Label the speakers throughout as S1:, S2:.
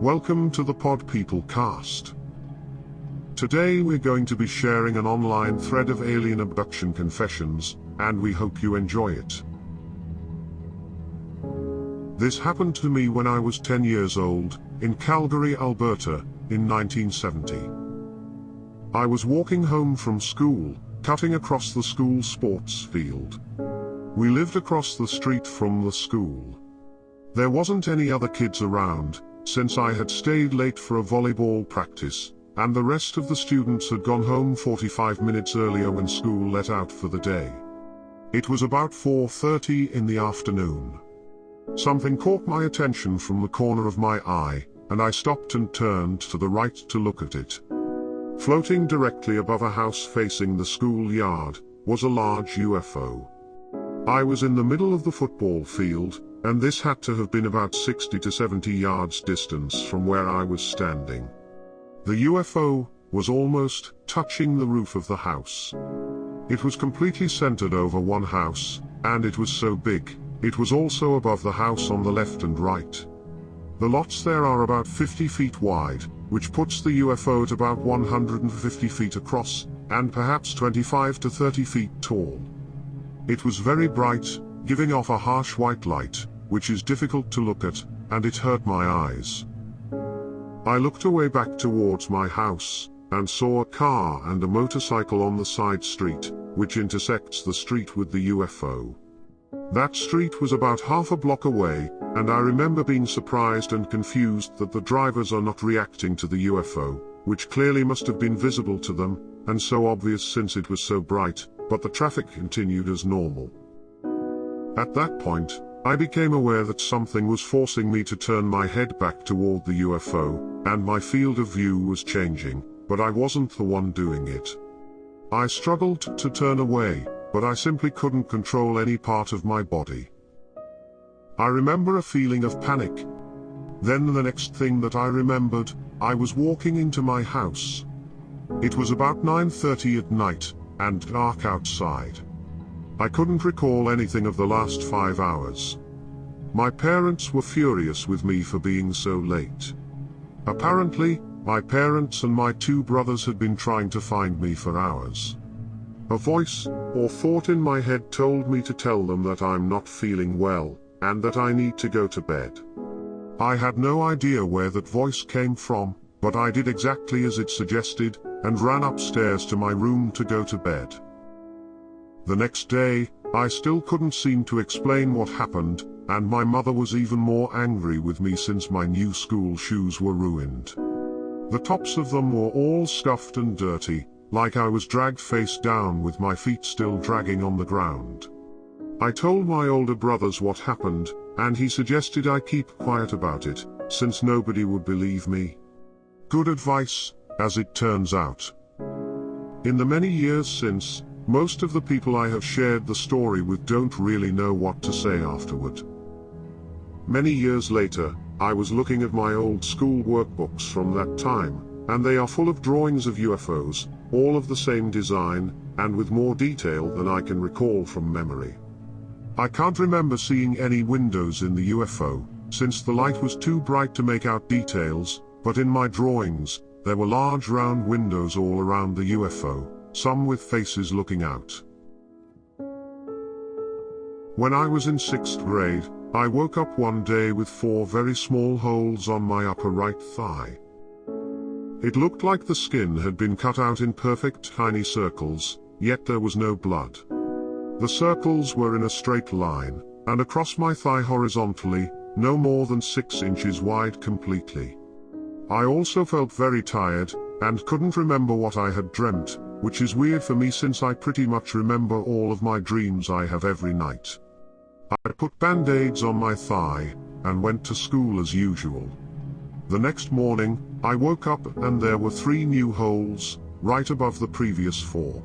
S1: Welcome to the Pod People Cast. Today we're going to be sharing an online thread of alien abduction confessions, and we hope you enjoy it. This happened to me when I was 10 years old, in Calgary, Alberta, in 1970. I was walking home from school, cutting across the school sports field. We lived across the street from the school. There wasn't any other kids around, since I had stayed late for a volleyball practice, and the rest of the students had gone home 45 minutes earlier when school let out for the day. It was about 4:30 in the afternoon. Something caught my attention from the corner of my eye, and I stopped and turned to the right to look at it. Floating directly above a house facing the schoolyard was a large UFO. I was in the middle of the football field, and this had to have been about 60 to 70 yards distance from where I was standing. The UFO was almost touching the roof of the house. It was completely centered over one house, and it was so big, it was also above the house on the left and right. The lots there are about 50 feet wide, which puts the UFO at about 150 feet across, and perhaps 25 to 30 feet tall. It was very bright, giving off a harsh white light, which is difficult to look at, and it hurt my eyes. I looked away back towards my house, and saw a car and a motorcycle on the side street, which intersects the street with the UFO. That street was about half a block away, and I remember being surprised and confused that the drivers are not reacting to the UFO, which clearly must have been visible to them, and so obvious since it was so bright, but the traffic continued as normal. At that point, I became aware that something was forcing me to turn my head back toward the UFO, and my field of view was changing, but I wasn't the one doing it. I struggled to turn away, but I simply couldn't control any part of my body. I remember a feeling of panic. Then the next thing that I remembered, I was walking into my house. It was about 9:30 at night, and dark outside. I couldn't recall anything of the last 5 hours. My parents were furious with me for being so late. Apparently, my parents and my 2 brothers had been trying to find me for hours. A voice, or thought in my head told me to tell them that I'm not feeling well, and that I need to go to bed. I had no idea where that voice came from, but I did exactly as it suggested, and ran upstairs to my room to go to bed. The next day, I still couldn't seem to explain what happened, and my mother was even more angry with me since my new school shoes were ruined. The tops of them were all scuffed and dirty, like I was dragged face down with my feet still dragging on the ground. I told my older brothers what happened, and he suggested I keep quiet about it, since nobody would believe me. Good advice, as it turns out. In the many years since, most of the people I have shared the story with don't really know what to say afterward. Many years later, I was looking at my old school workbooks from that time, and they are full of drawings of UFOs, all of the same design, and with more detail than I can recall from memory. I can't remember seeing any windows in the UFO, since the light was too bright to make out details, but in my drawings, there were large round windows all around the UFO, some with faces looking out. When I was in 6th grade, I woke up one day with 4 very small holes on my upper right thigh. It looked like the skin had been cut out in perfect tiny circles, yet there was no blood. The circles were in a straight line, and across my thigh horizontally, no more than 6 inches wide completely. I also felt very tired, and couldn't remember what I had dreamt, which is weird for me since I pretty much remember all of my dreams I have every night. I put band-aids on my thigh, and went to school as usual. The next morning, I woke up and there were 3 new holes, right above the previous 4.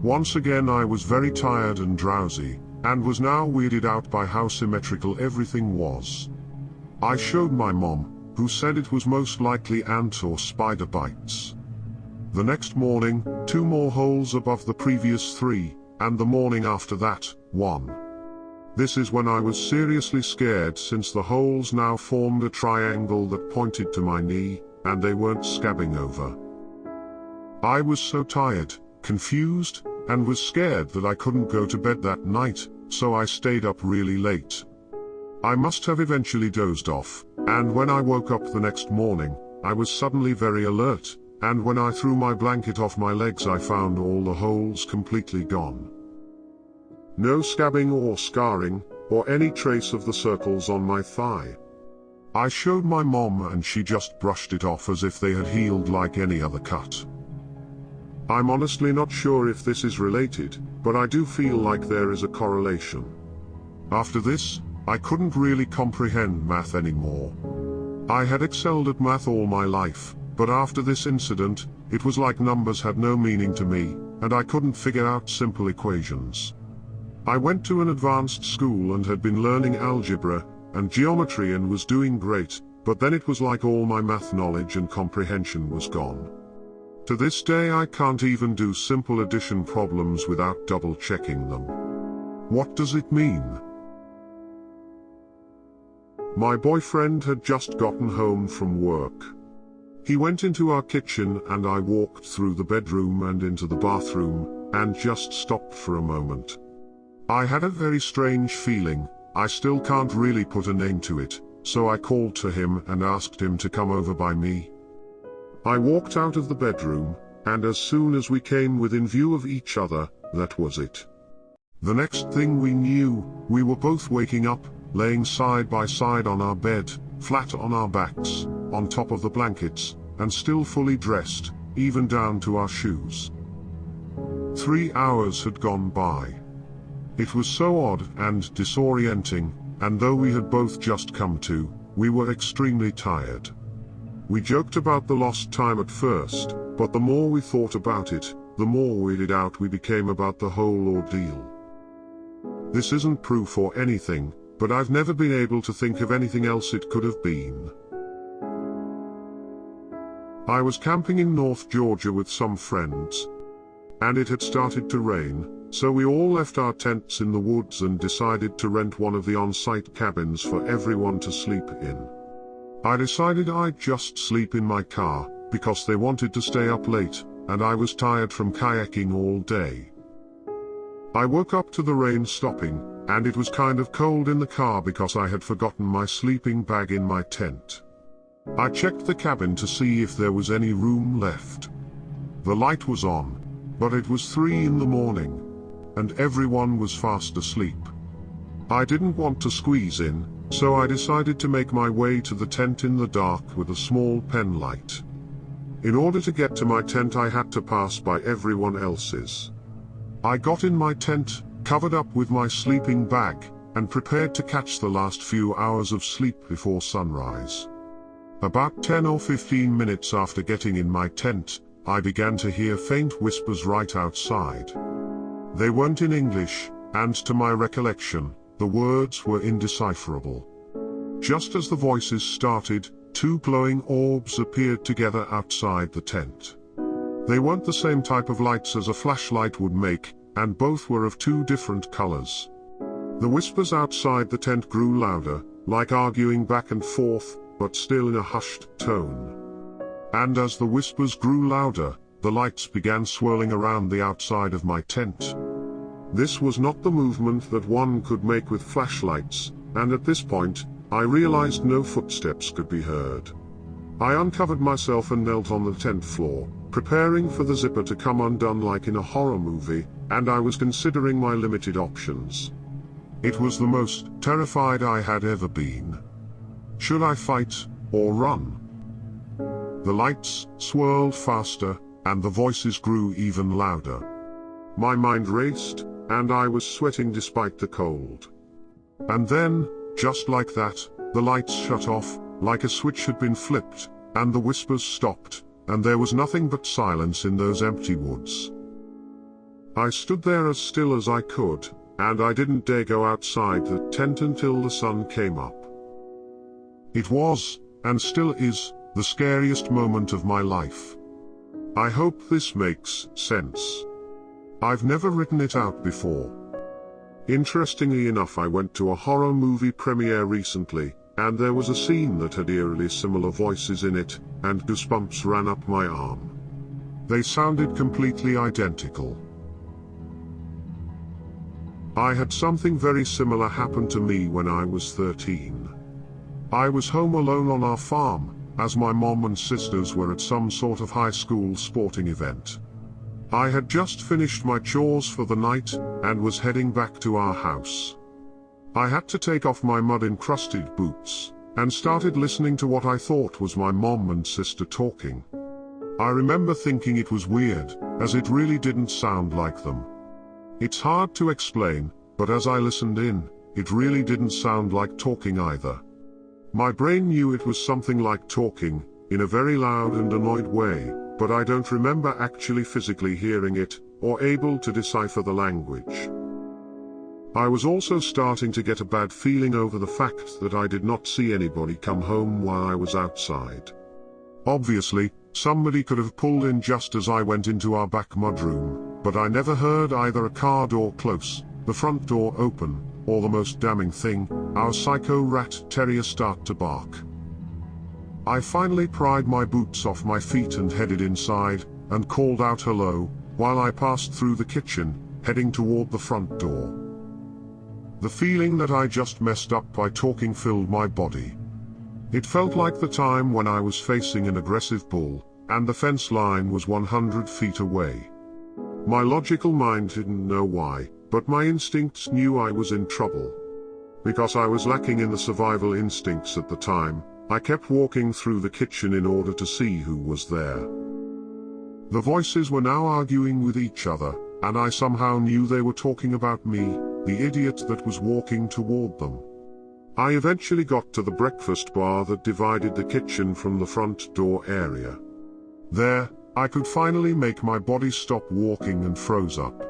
S1: Once again I was very tired and drowsy, and was now weirded out by how symmetrical everything was. I showed my mom, who said it was most likely ant or spider bites. The next morning, 2 more holes above the previous 3, and the morning after that, 1. This is when I was seriously scared, since the holes now formed a triangle that pointed to my knee, and they weren't scabbing over. I was so tired, confused, and was scared that I couldn't go to bed that night, so I stayed up really late. I must have eventually dozed off, and when I woke up the next morning, I was suddenly very alert, and when I threw my blanket off my legs I found all the holes completely gone. No scabbing or scarring, or any trace of the circles on my thigh. I showed my mom and she just brushed it off as if they had healed like any other cut. I'm honestly not sure if this is related, but I do feel like there is a correlation. After this, I couldn't really comprehend math anymore. I had excelled at math all my life, but after this incident, it was like numbers had no meaning to me, and I couldn't figure out simple equations. I went to an advanced school and had been learning algebra and geometry and was doing great, but then it was like all my math knowledge and comprehension was gone. To this day I can't even do simple addition problems without double-checking them. What does it mean? My boyfriend had just gotten home from work. He went into our kitchen and I walked through the bedroom and into the bathroom, and just stopped for a moment. I had a very strange feeling. I still can't really put a name to it, so I called to him and asked him to come over by me. I walked out of the bedroom, and as soon as we came within view of each other, that was it. The next thing we knew, we were both waking up, laying side by side on our bed, flat on our backs, on top of the blankets, and still fully dressed, even down to our shoes. 3 hours had gone by. It was so odd and disorienting, and though we had both just come to, we were extremely tired. We joked about the lost time at first, but the more we thought about it, the more weirded out we became about the whole ordeal. This isn't proof or anything, but I've never been able to think of anything else it could have been. I was camping in North Georgia with some friends, and it had started to rain, so we all left our tents in the woods and decided to rent one of the on-site cabins for everyone to sleep in. I decided I'd just sleep in my car, because they wanted to stay up late, and I was tired from kayaking all day. I woke up to the rain stopping, and it was kind of cold in the car because I had forgotten my sleeping bag in my tent. I checked the cabin to see if there was any room left. The light was on, but it was 3 in the morning, and everyone was fast asleep. I didn't want to squeeze in, so I decided to make my way to the tent in the dark with a small pen light. In order to get to my tent I had to pass by everyone else's. I got in my tent, covered up with my sleeping bag, and prepared to catch the last few hours of sleep before sunrise. About 10 or 15 minutes after getting in my tent, I began to hear faint whispers right outside. They weren't in English, and to my recollection, the words were indecipherable. Just as the voices started, 2 glowing orbs appeared together outside the tent. They weren't the same type of lights as a flashlight would make, and both were of 2 different colors. The whispers outside the tent grew louder, like arguing back and forth, but still in a hushed tone. And as the whispers grew louder, the lights began swirling around the outside of my tent. This was not the movement that one could make with flashlights, and at this point, I realized no footsteps could be heard. I uncovered myself and knelt on the tent floor, preparing for the zipper to come undone like in a horror movie, and I was considering my limited options. It was the most terrified I had ever been. Should I fight, or run? The lights swirled faster, and the voices grew even louder. My mind raced, and I was sweating despite the cold. And then, just like that, the lights shut off, like a switch had been flipped, and the whispers stopped, and there was nothing but silence in those empty woods. I stood there as still as I could, and I didn't dare go outside the tent until the sun came up. It was, and still is, the scariest moment of my life. I hope this makes sense. I've never written it out before. Interestingly enough, I went to a horror movie premiere recently, and there was a scene that had eerily similar voices in it, and goosebumps ran up my arm. They sounded completely identical. I had something very similar happen to me when I was 13. I was home alone on our farm, as my mom and sisters were at some sort of high school sporting event. I had just finished my chores for the night, and was heading back to our house. I had to take off my mud-encrusted boots, and started listening to what I thought was my mom and sister talking. I remember thinking it was weird, as it really didn't sound like them. It's hard to explain, but as I listened in, it really didn't sound like talking either. My brain knew it was something like talking, in a very loud and annoyed way, but I don't remember actually physically hearing it, or able to decipher the language. I was also starting to get a bad feeling over the fact that I did not see anybody come home while I was outside. Obviously, somebody could have pulled in just as I went into our back mudroom, but I never heard either a car door close, the front door open, or the most damning thing, our psycho rat terrier start to bark. I finally pried my boots off my feet and headed inside, and called out hello, while I passed through the kitchen, heading toward the front door. The feeling that I just messed up by talking filled my body. It felt like the time when I was facing an aggressive bull, and the fence line was 100 feet away. My logical mind didn't know why, but my instincts knew I was in trouble. Because I was lacking in the survival instincts at the time, I kept walking through the kitchen in order to see who was there. The voices were now arguing with each other, and I somehow knew they were talking about me, the idiot that was walking toward them. I eventually got to the breakfast bar that divided the kitchen from the front door area. There, I could finally make my body stop walking and froze up.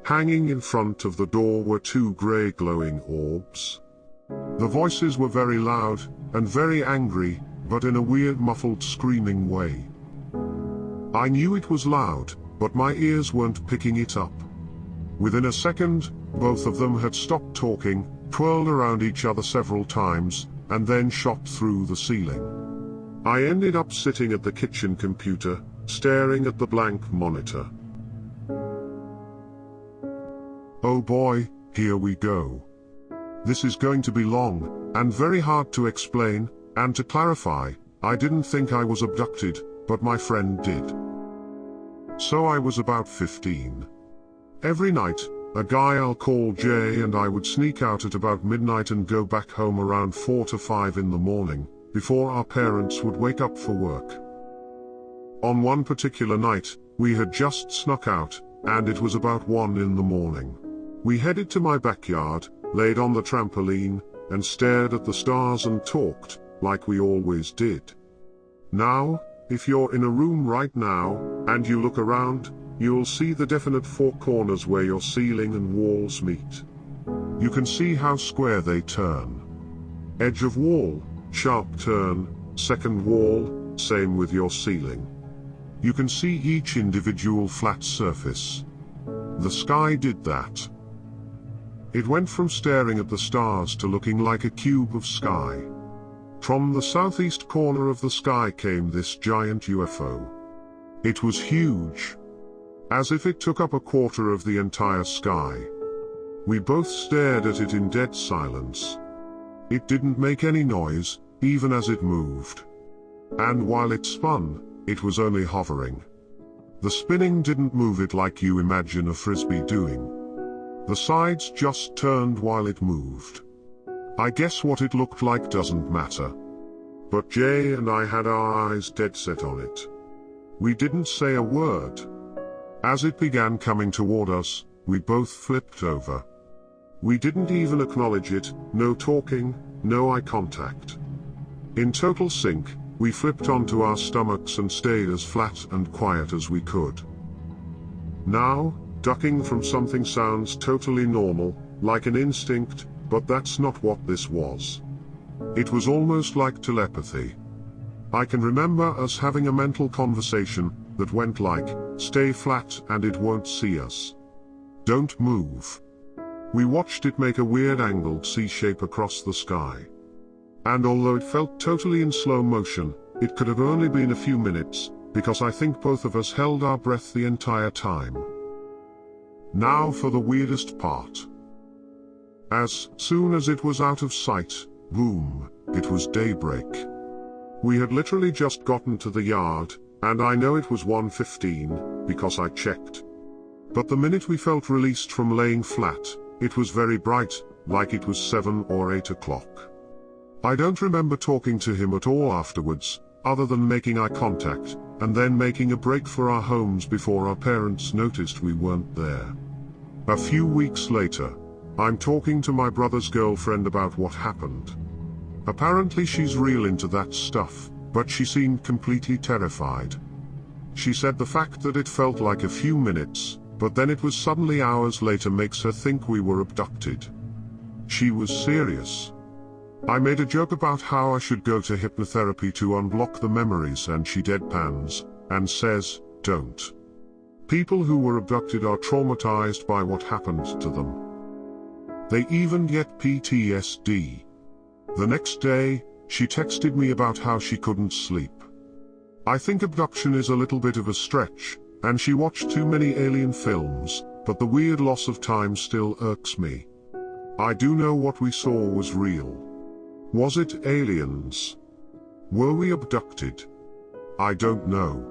S1: Hanging in front of the door were two grey glowing orbs. The voices were very loud, and very angry, but in a weird muffled screaming way. I knew it was loud, but my ears weren't picking it up. Within a second, both of them had stopped talking, twirled around each other several times, and then shot through the ceiling. I ended up sitting at the kitchen computer, staring at the blank monitor. Oh boy, here we go. This is going to be long, and very hard to explain, and to clarify, I didn't think I was abducted, but my friend did. So I was about 15. Every night, a guy I'll call Jay and I would sneak out at about midnight and go back home around 4 to 5 in the morning, before our parents would wake up for work. On one particular night, we had just snuck out, and it was about 1 in the morning. We headed to my backyard, laid on the trampoline, and stared at the stars and talked, like we always did. Now, if you're in a room right now, and you look around, you'll see the definite 4 corners where your ceiling and walls meet. You can see how square they turn. Edge of wall, sharp turn, second wall, same with your ceiling. You can see each individual flat surface. The sky did that. It went from staring at the stars to looking like a cube of sky. From the southeast corner of the sky came this giant UFO. It was huge. As if it took up a quarter of the entire sky. We both stared at it in dead silence. It didn't make any noise, even as it moved. And while it spun, it was only hovering. The spinning didn't move it like you imagine a frisbee doing. The sides just turned while it moved. I guess what it looked like doesn't matter. But Jay and I had our eyes dead set on it. We didn't say a word. As it began coming toward us, we both flipped over. We didn't even acknowledge it, no talking, no eye contact. In total sync, we flipped onto our stomachs and stayed as flat and quiet as we could. Now, ducking from something sounds totally normal, like an instinct, but that's not what this was. It was almost like telepathy. I can remember us having a mental conversation that went like, stay flat and it won't see us. Don't move. We watched it make a weird angled C-shape across the sky. And although it felt totally in slow motion, it could have only been a few minutes, because I think both of us held our breath the entire time. Now for the weirdest part. As soon as it was out of sight, boom, it was daybreak. We had literally just gotten to the yard, and I know it was 1:15, because I checked. But the minute we felt released from laying flat, it was very bright, like it was 7 or 8 o'clock. I don't remember talking to him at all afterwards, other than making eye contact, and then making a break for our homes before our parents noticed we weren't there. A few weeks later, I'm talking to my brother's girlfriend about what happened. Apparently she's real into that stuff, but she seemed completely terrified. She said the fact that it felt like a few minutes, but then it was suddenly hours later makes her think we were abducted. She was serious. I made a joke about how I should go to hypnotherapy to unblock the memories, and she deadpans, and says, "Don't. People who were abducted are traumatized by what happened to them. They even get PTSD. The next day, she texted me about how she couldn't sleep. I think abduction is a little bit of a stretch, and she watched too many alien films, but the weird loss of time still irks me. I do know what we saw was real. Was it aliens? Were we abducted? I don't know.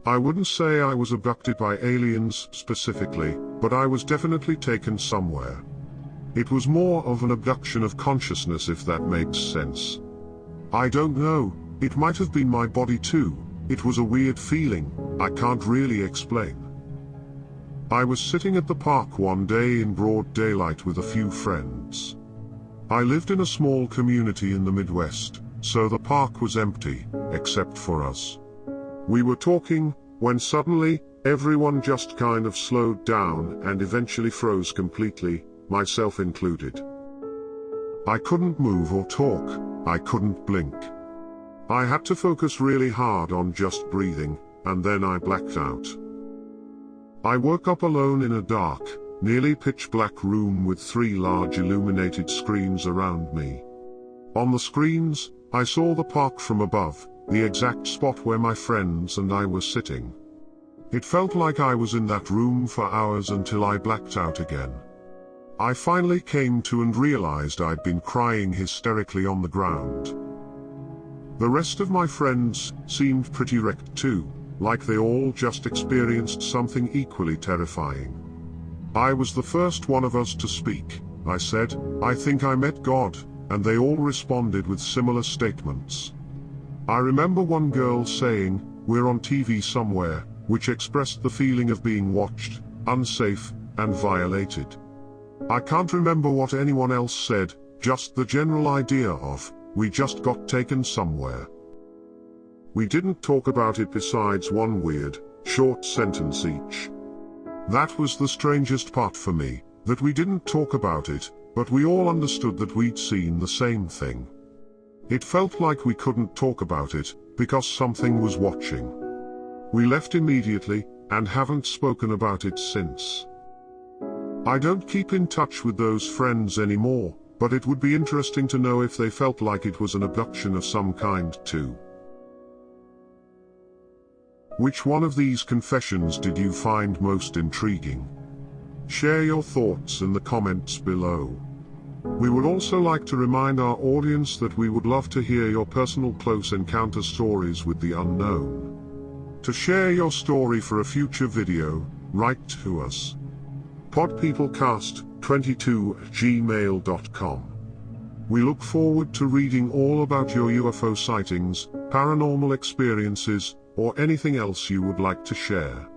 S1: I wouldn't say I was abducted by aliens specifically, but I was definitely taken somewhere. It was more of an abduction of consciousness, if that makes sense. I don't know, it might have been my body too. It was a weird feeling, I can't really explain. I was sitting at the park one day in broad daylight with a few friends. I lived in a small community in the Midwest, so the park was empty, except for us. We were talking, when suddenly, everyone just kind of slowed down and eventually froze completely, myself included. I couldn't move or talk, I couldn't blink. I had to focus really hard on just breathing, and then I blacked out. I woke up alone in a dark, nearly pitch-black room with 3 large illuminated screens around me. On the screens, I saw the park from above, the exact spot where my friends and I were sitting. It felt like I was in that room for hours until I blacked out again. I finally came to and realized I'd been crying hysterically on the ground. The rest of my friends seemed pretty wrecked too, like they all just experienced something equally terrifying. I was the first one of us to speak. I said, "I think I met God," and they all responded with similar statements. I remember one girl saying, "We're on TV somewhere," which expressed the feeling of being watched, unsafe, and violated. I can't remember what anyone else said, just the general idea of, we just got taken somewhere. We didn't talk about it besides one weird, short sentence each. That was the strangest part for me, that we didn't talk about it, but we all understood that we'd seen the same thing. It felt like we couldn't talk about it, because something was watching. We left immediately, and haven't spoken about it since. I don't keep in touch with those friends anymore, but it would be interesting to know if they felt like it was an abduction of some kind too. Which one of these confessions did you find most intriguing? Share your thoughts in the comments below. We would also like to remind our audience that we would love to hear your personal close encounter stories with the unknown. To share your story for a future video, write to us. podpeoplecast22@gmail.com. We look forward to reading all about your UFO sightings, paranormal experiences, or anything else you would like to share.